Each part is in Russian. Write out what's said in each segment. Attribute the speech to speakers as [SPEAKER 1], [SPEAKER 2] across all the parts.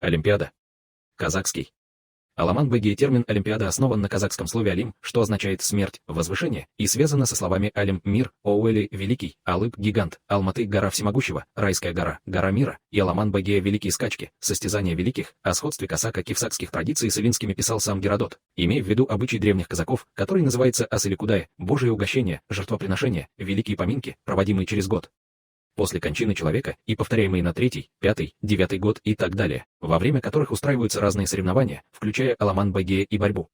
[SPEAKER 1] Олимпиада. Казахский. Аламан-Бегие термин «Олимпиада» основан на казахском слове «алим», что означает «смерть», «возвышение», и связано со словами «алим» — «мир», «оуэли» — «великий», «алып» — «гигант», «алматы» — «гора всемогущего», «райская гора» — «гора мира», и «Аламан-Бегие» — «великие скачки», «состязания великих». О сходстве косако-кифсакских традиций с эллинскими писал сам Геродот, имея в виду обычай древних казаков, который называется ас-или-кудай — «божие угощение», «жертвоприношение», «великие поминки», проводимые через год после кончины человека и повторяемые на 3-й, 5-й, 9-й год и так далее, во время которых устраиваются разные соревнования, включая Аламан-Бегие и борьбу.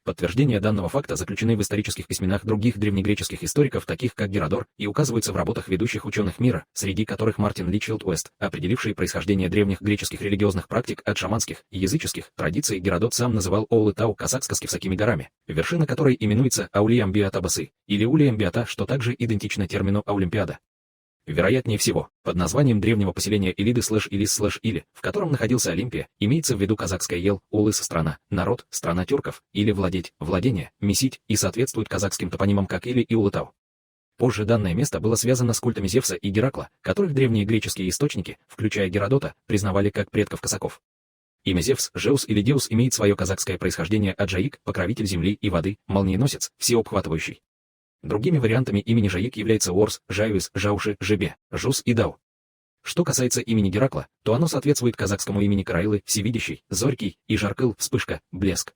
[SPEAKER 1] Подтверждения данного факта заключены в исторических письменах других древнегреческих историков, таких как Геродор, и указываются в работах ведущих ученых мира, среди которых Мартин Личфилд Уэст, определивший происхождение древних греческих религиозных практик от шаманских и языческих традиций. Геродот сам называл Оулы-Тау казахско-скифсакими горами, вершина которой именуется Аулиям-Биата-Басы, или Улиям-Биата, что также идентично термину Аулимпиада. Вероятнее всего, под названием древнего поселения Илиды/Илис/Или, в котором находился Олимпия, имеется в виду казахская ел, улыс — страна, народ, страна тюрков, или владеть, владение, месить, и соответствует казахским топонимам как Или и Улытау. Позже данное место было связано с культами Зевса и Геракла, которых древние греческие источники, включая Геродота, признавали как предков казаков. Имя Зевс, Жеус или Деус имеет свое казахское происхождение от Жаик, покровитель земли и воды, молниеносец, всеобхватывающий. Другими вариантами имени Жаик является Орс, Жаюис, Жауши, Жебе, Жус и Дау. Что касается имени Геракла, то оно соответствует казахскому имени Карайлы, Всевидящий, Зорький, и Жаркыл, Вспышка, Блеск.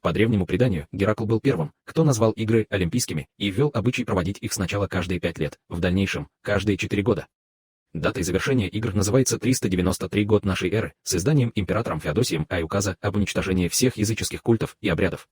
[SPEAKER 1] По древнему преданию, Геракл был первым, кто назвал игры олимпийскими и ввел обычай проводить их сначала каждые 5 лет, в дальнейшем — каждые 4 года. Датой завершения игр называется 393 год нашей эры, с изданием императором Феодосием указа об уничтожении всех языческих культов и обрядов.